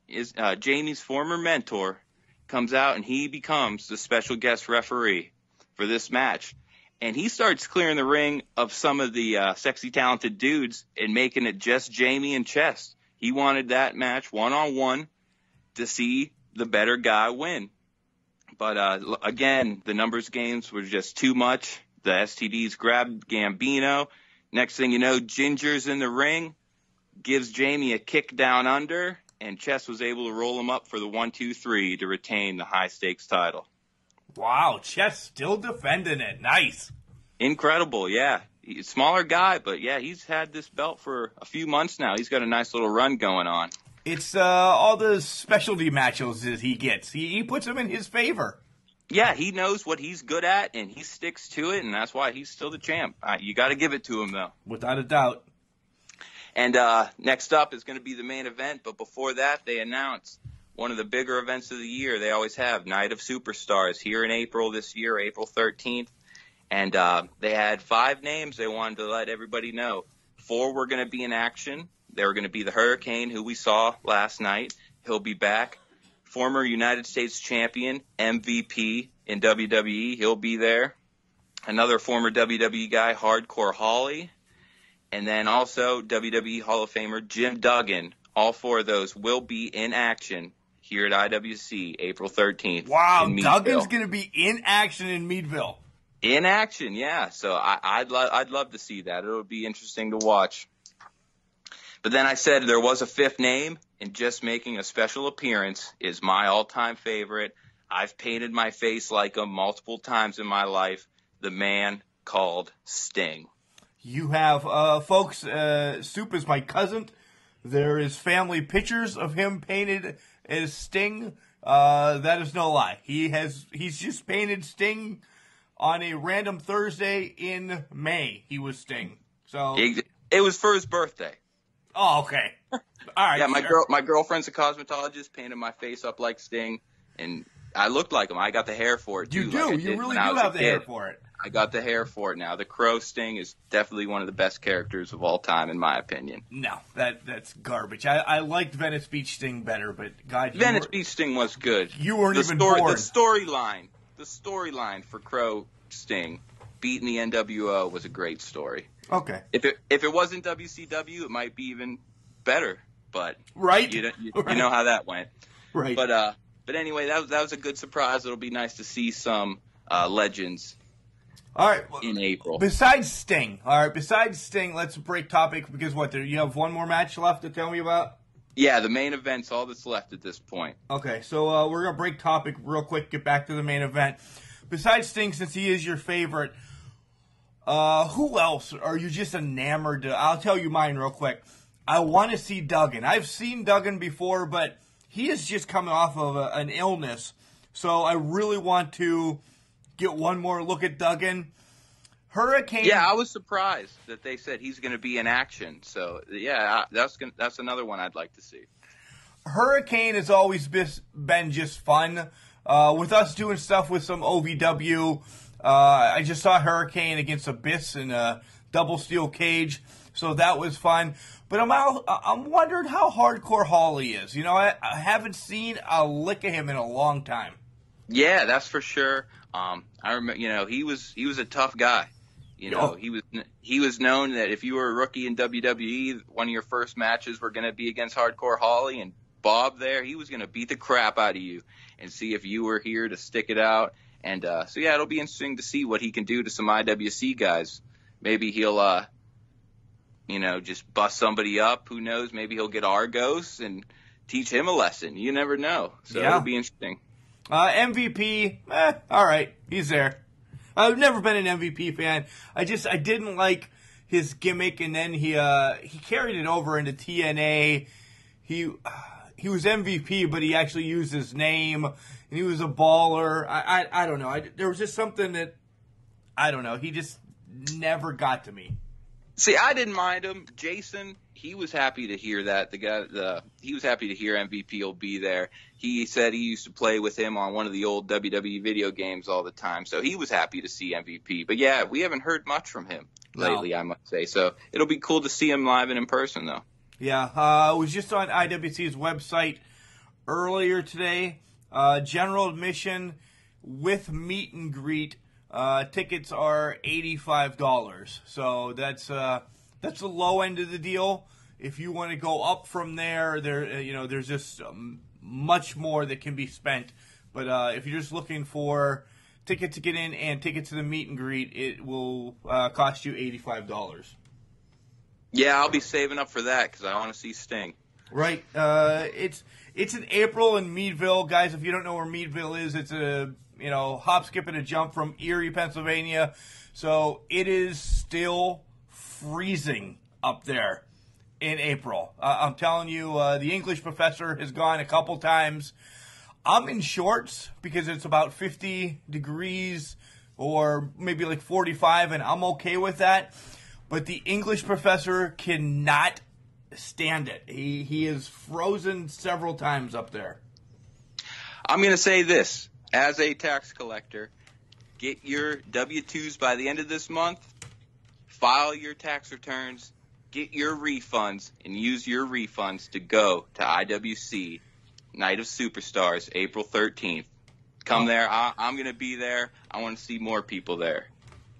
is Jamie's former mentor, comes out, and he becomes the special guest referee for this match. And he starts clearing the ring of some of the sexy, talented dudes and making it just Jamie and Chess. He wanted that match one-on-one to see the better guy win. But, again, the numbers games were just too much. The STDs grabbed Gambino. Next thing you know, Ginger's in the ring, gives Jamie a kick down under, and Chess was able to roll him up for the 1-2-3 to retain the high-stakes title. Wow, Chess still defending it. Nice. Incredible, yeah. He's a smaller guy, but, yeah, he's had this belt for a few months now. He's got a nice little run going on. It's all the specialty matches that he gets. He puts them in his favor. Yeah, he knows what he's good at, and he sticks to it, and that's why he's still the champ. You got to give it to him, though. Without a doubt. And next up is going to be the main event, but before that, they announce one of the bigger events of the year. They always have, Night of Superstars, here in April this year, April 13th. And they had 5 names they wanted to let everybody know. 4 were going to be in action. They were going to be the Hurricane, who we saw last night. He'll be back. Former United States champion, MVP in WWE, he'll be there. Another former WWE guy, Hardcore Holly. And then also WWE Hall of Famer Jim Duggan. All 4 of those will be in action here at IWC, April 13th. Wow, Duggan's going to be in action in Meadville. In action, yeah. So I'd love to see that. It'll be interesting to watch. But then I said there was a 5th name, and just making a special appearance is my all-time favorite. I've painted my face like him multiple times in my life. The man called Sting. You have, folks, Soup is my cousin. There is family pictures of him painted as Sting. That is no lie. He's just painted Sting on a random Thursday in May. He was Sting. So It was for his birthday. Oh, okay. All right. Yeah, sure. my girlfriend's a cosmetologist, painted my face up like Sting, and I looked like him. I got the hair for it, too. You do. Like You really do have the hair for it. I got the hair for it now. The Crow Sting is definitely one of the best characters of all time, in my opinion. No, that's garbage. I liked Venice Beach Sting better, but God, Venice Beach Sting was good. You weren't even born. The storyline for Crow Sting beating the NWO was a great story. Okay. If it wasn't WCW, it might be even better. But right, you know how that went. Right. But anyway, that was a good surprise. It'll be nice to see some legends. All right. In April. Besides Sting, let's break topic because you have one more match left to tell me about? Yeah, the main event's all that's left at this point. Okay, so we're going to break topic real quick, get back to the main event. Besides Sting, since he is your favorite, who else are you just enamored to? I'll tell you mine real quick. I want to see Duggan. I've seen Duggan before, but he is just coming off of an illness. So I really want to get one more look at Duggan. Hurricane. Yeah, I was surprised that they said he's going to be in action. So yeah, that's another one I'd like to see. Hurricane has always been just fun. With us doing stuff with some OVW, I just saw Hurricane against Abyss in a double steel cage, so that was fun. But I'm wondering how hardcore Holly is. You know, I haven't seen a lick of him in a long time. Yeah, that's for sure. I remember, he was a tough guy. He was known that if you were a rookie in WWE, one of your first matches were going to be against Hardcore Holly, and Bob there, he was going to beat the crap out of you and see if you were here to stick it out. And so yeah, it'll be interesting to see what he can do to some IWC guys. Maybe he'll just bust somebody up. Who knows? Maybe he'll get Argos and teach him a lesson. You never know. So yeah. It'll be interesting. MVP, all right, he's there. I've never been an MVP fan. I didn't like his gimmick, and then he carried it over into TNA. He was MVP, but he actually used his name, and he was a baller. I don't know. There was just something that, I don't know. He just never got to me. See, I didn't mind him. Jason, he was happy to hear that. He was happy to hear MVP will be there. He said he used to play with him on one of the old WWE video games all the time, so he was happy to see MVP. But yeah, we haven't heard much from him lately, I must say. So it'll be cool to see him live and in person, though. Yeah, I was just on IWC's website earlier today. General admission with meet and greet. Tickets are $85, so that's the low end of the deal. If you want to go up from there, there's just much more that can be spent. But if you're just looking for ticket to get in and ticket to the meet and greet, it will cost you $85. Yeah, I'll be saving up for that because I want to see Sting. Right. It's in April in Meadville, guys. If you don't know where Meadville is, it's a hop, skip, and a jump from Erie, Pennsylvania. So it is still freezing up there in April. I'm telling you, the English professor has gone a couple times. I'm in shorts because it's about 50 degrees or maybe like 45, and I'm okay with that. But the English professor cannot stand it. He is frozen several times up there. I'm going to say this. As a tax collector, get your W-2s by the end of this month, file your tax returns, get your refunds, and use your refunds to go to IWC Night of Superstars, April 13th. Come there. I'm going to be there. I want to see more people there.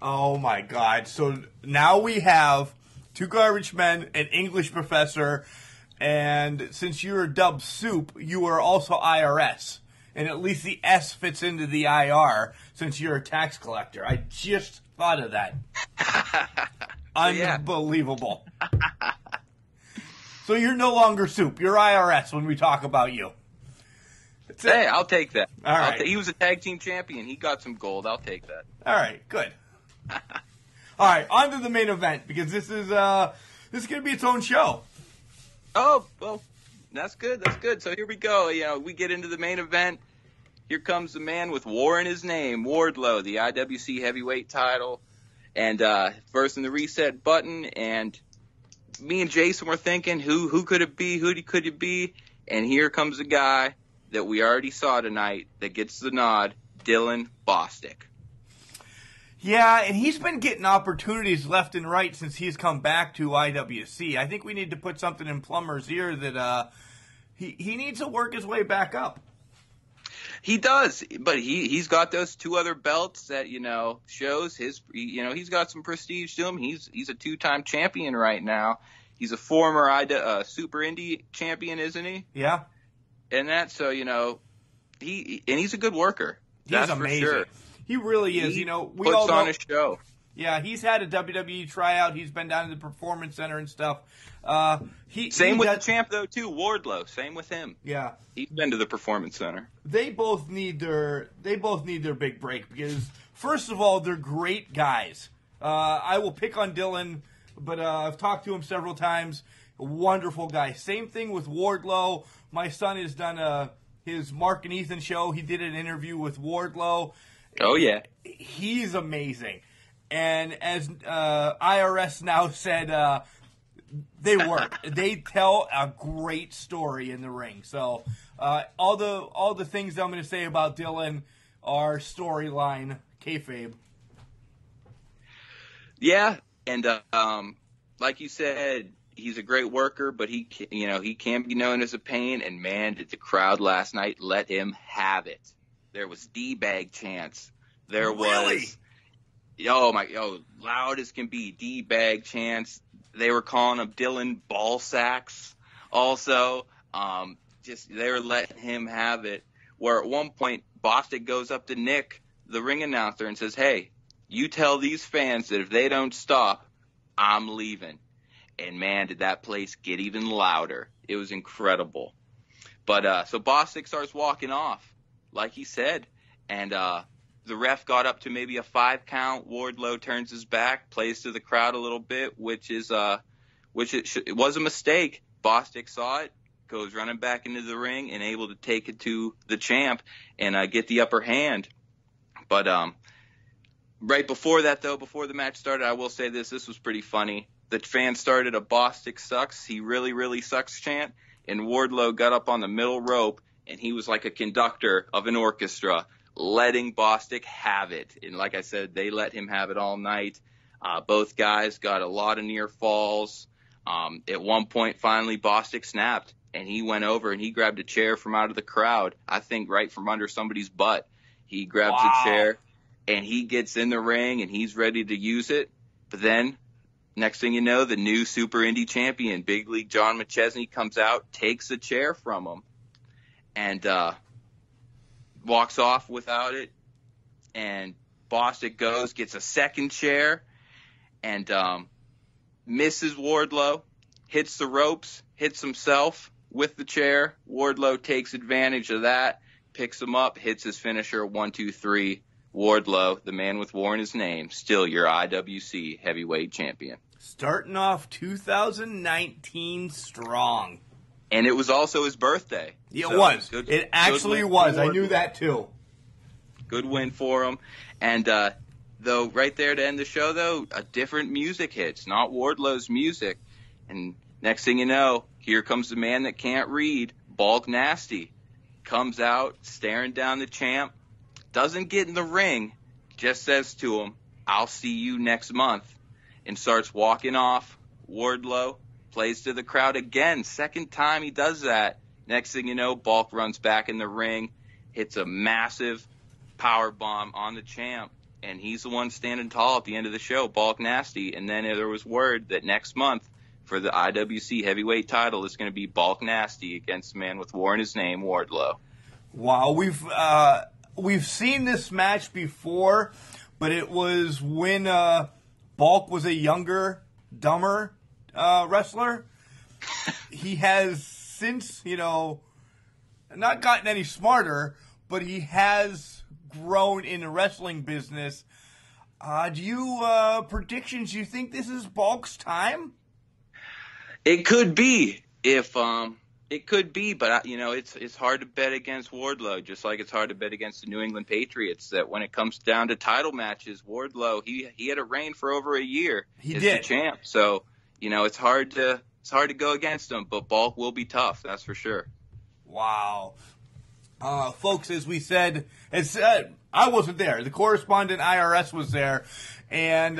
Oh, my God. So now we have two garbage men, an English professor, and since you're dubbed Soup, you are also IRS. And at least the S fits into the IR since you're a tax collector. I just thought of that. Unbelievable. So you're no longer Soup. You're IRS when we talk about you. Hey, I'll take that. All right. He was a tag team champion. He got some gold. I'll take that. All right, good. All right, on to the main event because this is going to be its own show. Oh, well. That's good. That's good. So here we go. We get into the main event. Here comes the man with War in his name, Wardlow, the IWC heavyweight title, and first in the reset button. And me and Jason were thinking, who could it be? Who could it be? And here comes a guy that we already saw tonight that gets the nod, Dylan Bostic. Yeah, and he's been getting opportunities left and right since he's come back to IWC. I think we need to put something in Plummer's ear that he needs to work his way back up. He does, but he's got those 2 other belts that, shows his, he's got some prestige to him. He's a 2-time champion right now. He's a former Super Indie champion, isn't he? Yeah. And that's so, he's a good worker. That's amazing. For sure. He really is. We puts all know on a show. Yeah, he's had a WWE tryout. He's been down to the Performance Center and stuff. Same with the champ though too, Wardlow. Same with him. Yeah, he's been to the Performance Center. They both need their big break because first of all, they're great guys. I will pick on Dylan, but I've talked to him several times. A wonderful guy. Same thing with Wardlow. My son has done his Mark and Ethan show. He did an interview with Wardlow. Oh yeah, he's amazing. And as IRS now said, they work. They tell a great story in the ring. So all the things I'm going to say about Dylan are storyline kayfabe. Yeah, and like you said, he's a great worker, but he can be known as a pain. And man, did the crowd last night let him have it. There was D-bag chants. There was, loud as can be, D-bag chants. They were calling him Dylan Ball Sacks. Also, they were letting him have it. Where at one point, Bostic goes up to Nick, the ring announcer, and says, "Hey, you tell these fans that if they don't stop, I'm leaving." And man, did that place get even louder. It was incredible. But so Bostic starts walking off, like he said, and the ref got up to maybe a 5 count. Wardlow turns his back, plays to the crowd a little bit, it was a mistake. Bostic saw it, goes running back into the ring, and able to take it to the champ and get the upper hand. But right before that, though, before the match started, I will say this was pretty funny. The fans started a Bostic sucks, he really, really sucks chant, and Wardlow got up on the middle rope, and he was like a conductor of an orchestra, letting Bostic have it. And like I said, they let him have it all night. Both guys got a lot of near falls. At one point, finally, Bostic snapped, and he went over and he grabbed a chair from out of the crowd, I think right from under somebody's butt. He grabs a chair, and he gets in the ring, and he's ready to use it. But then, next thing you know, the new Super Indie champion, Big League John McChesney, comes out, takes a chair from him, and walks off without it. And Bostic gets a second chair, and misses Wardlow, hits the ropes, hits himself with the chair. Wardlow takes advantage of that, picks him up, hits his finisher, 1, 2, 3. Wardlow, the man with war in his name, still your IWC heavyweight champion. Starting off 2019 strong. And it was also his birthday. Yeah, it was. It actually was. I knew that too. Good win for him. And though right there to end the show, though, a different music hits, not Wardlow's music. And next thing you know, here comes the man that can't read, Bulk Nasty. Comes out, staring down the champ, doesn't get in the ring, just says to him, "I'll see you next month," and starts walking off. Wardlow plays to the crowd again. Second time he does that. Next thing you know, Bulk runs back in the ring, hits a massive power bomb on the champ, and he's the one standing tall at the end of the show, Bulk Nasty. And then there was word that next month for the IWC heavyweight title is going to be Bulk Nasty against the man with war in his name, Wardlow. Wow, we've seen this match before, but it was when Bulk was a younger, dumber wrestler. He has since, not gotten any smarter, but he has grown in the wrestling business. Do you predictions? You think this is Bulk's time? It could be it could be, but it's hard to bet against Wardlow, just like it's hard to bet against the New England Patriots. That when it comes down to title matches, Wardlow he had a reign for over a year. He as did. The champ, so it's hard to go against them, but Bulk will be tough. That's for sure. Wow. Folks, as we said, I wasn't there. The correspondent IRS was there. And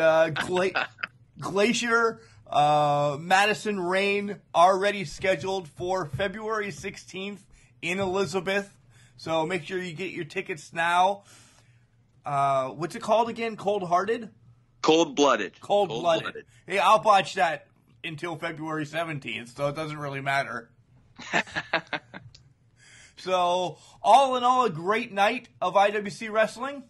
Glacier, Madison Rain already scheduled for February 16th in Elizabeth. So make sure you get your tickets now. What's it called again? Cold-Hearted? Cold-Blooded. Cold-Blooded. Hey, I'll watch that until February 17th, so it doesn't really matter. So, all in all, a great night of IWC wrestling?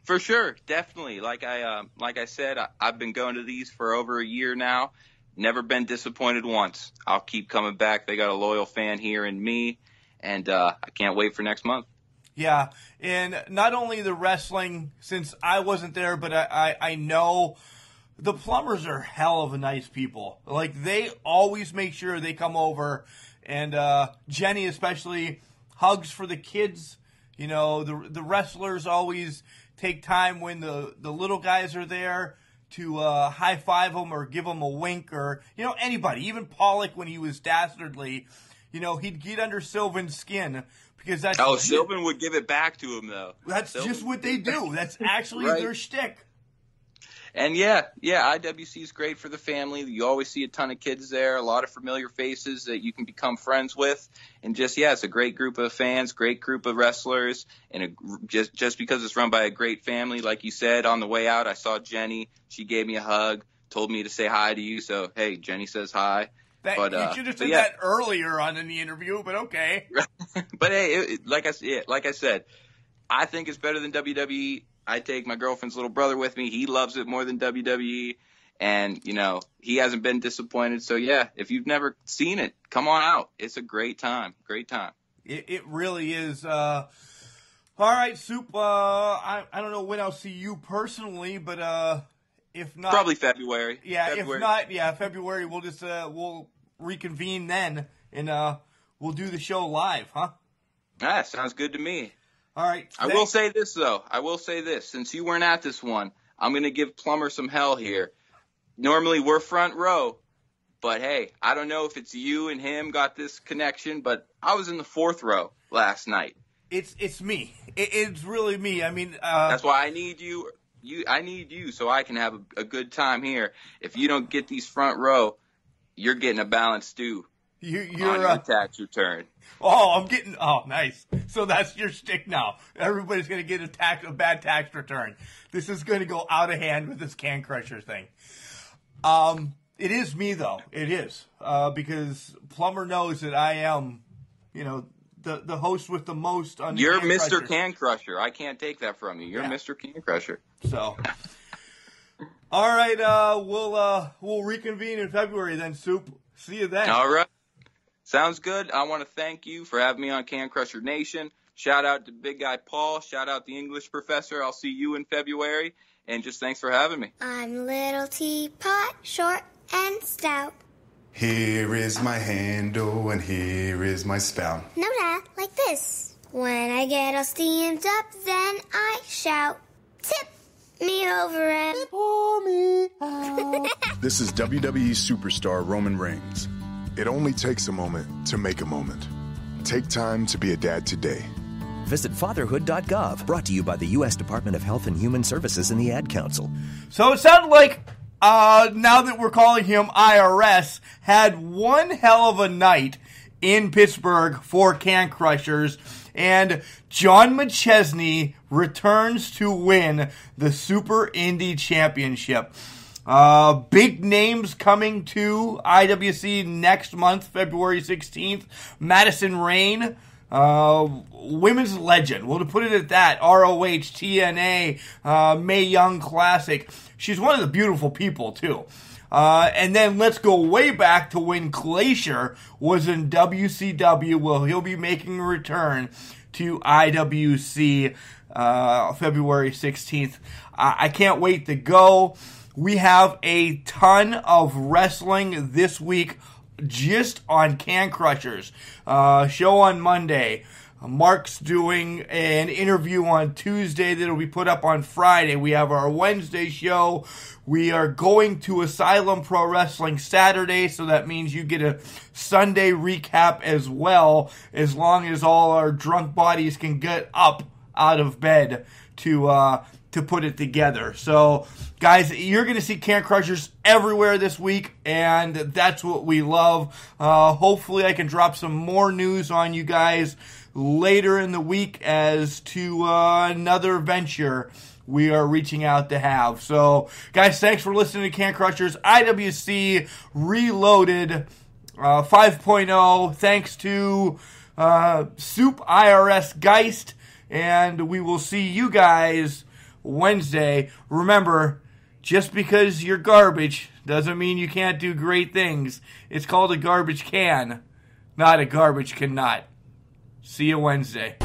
For sure, definitely. Like I said, I've been going to these for over a year now. Never been disappointed once. I'll keep coming back. They got a loyal fan here in me, and I can't wait for next month. Yeah, and not only the wrestling, since I wasn't there, but I know the plumbers are hell of a nice people. Like, they always make sure they come over, and Jenny especially hugs for the kids. The wrestlers always take time when the little guys are there to high-five them or give them a wink, or, anybody. Even Pollock, when he was dastardly, he'd get under Sylvan's skin, because that's... Oh, Sylvan would give it back to him, though. That's Sylvan. just what they do. That's actually Right. their shtick. And yeah, IWC is great for the family. You always see a ton of kids there, a lot of familiar faces that you can become friends with. And it's a great group of fans, great group of wrestlers. And just because it's run by a great family, like you said, on the way out, I saw Jenny. She gave me a hug, told me to say hi to you. So, hey, Jenny says hi. You should have said that earlier on in the interview, but okay. But hey, like I said, I think it's better than WWE. I take my girlfriend's little brother with me. He loves it more than WWE. And, he hasn't been disappointed. So, yeah, if you've never seen it, come on out. It's a great time. Great time. It really is. All right, Soup. I don't know when I'll see you personally, but if not... Probably February. Yeah, February. If not, February, we'll just we'll reconvene then, and we'll do the show live, huh? Sounds good to me. All right. I will say this, though. Since you weren't at this one, I'm going to give Plumber some hell here. Normally, we're front row. But, hey, I don't know if it's you and him got this connection, but I was in the fourth row last night. It's me. It's really me. I mean... That's why I need you. I need you so I can have a good time here. If you don't get these front row, you're getting a balanced stew you're on your tax return. Oh, nice. So that's your shtick now. Everybody's going to get a bad tax return. This is going to go out of hand with this Can Crusher thing. It is me, though. It is. Because Plumber knows that I am, the host with the most on the You're Can Mr. Crushers. Can Crusher. I can't take that from you. You're Mr. Can Crusher. So, all right, we'll reconvene in February then, Soup. See you then. All right. Sounds good. I want to thank you for having me on Can Crusher Nation. Shout out to Big Guy Paul. Shout out the English professor. I'll see you in February. And just thanks for having me. I'm Little Teapot, short and stout. Here is my handle and here is my spout. No, Dad, like this. When I get all steamed up, then I shout, tip me over and pour me out. This is WWE superstar Roman Reigns. It only takes a moment to make a moment. Take time to be a dad today. Visit fatherhood.gov, brought to you by the U.S. Department of Health and Human Services and the Ad Council. So it sounded like, now that we're calling him IRS, had one hell of a night in Pittsburgh for Can Crushers, and John McChesney returns to win the Super Indie Championship. Big names coming to IWC next month, February 16th. Madison Rain, women's legend. We'll put it at that. ROH, TNA, Mae Young Classic. She's one of the beautiful people, too. And then let's go way back to when Glacier was in WCW. Well, he'll be making a return to IWC February 16th. I can't wait to go. We have a ton of wrestling this week just on Can Crushers. Show on Monday. Mark's doing an interview on Tuesday that'll be put up on Friday. We have our Wednesday show. We are going to Asylum Pro Wrestling Saturday, so that means you get a Sunday recap as well, as long as all our drunk bodies can get up out of bed to put it together. So, guys, you're going to see Can Crushers everywhere this week, and that's what we love. Hopefully I can drop some more news on you guys later in the week as to another venture we are reaching out to have. So, guys, thanks for listening to Can Crushers IWC Reloaded 5.0. Thanks to Soup IRS Geist, and we will see you guys Wednesday. Remember, just because you're garbage doesn't mean you can't do great things. It's called a garbage can, not a garbage cannot. See you Wednesday.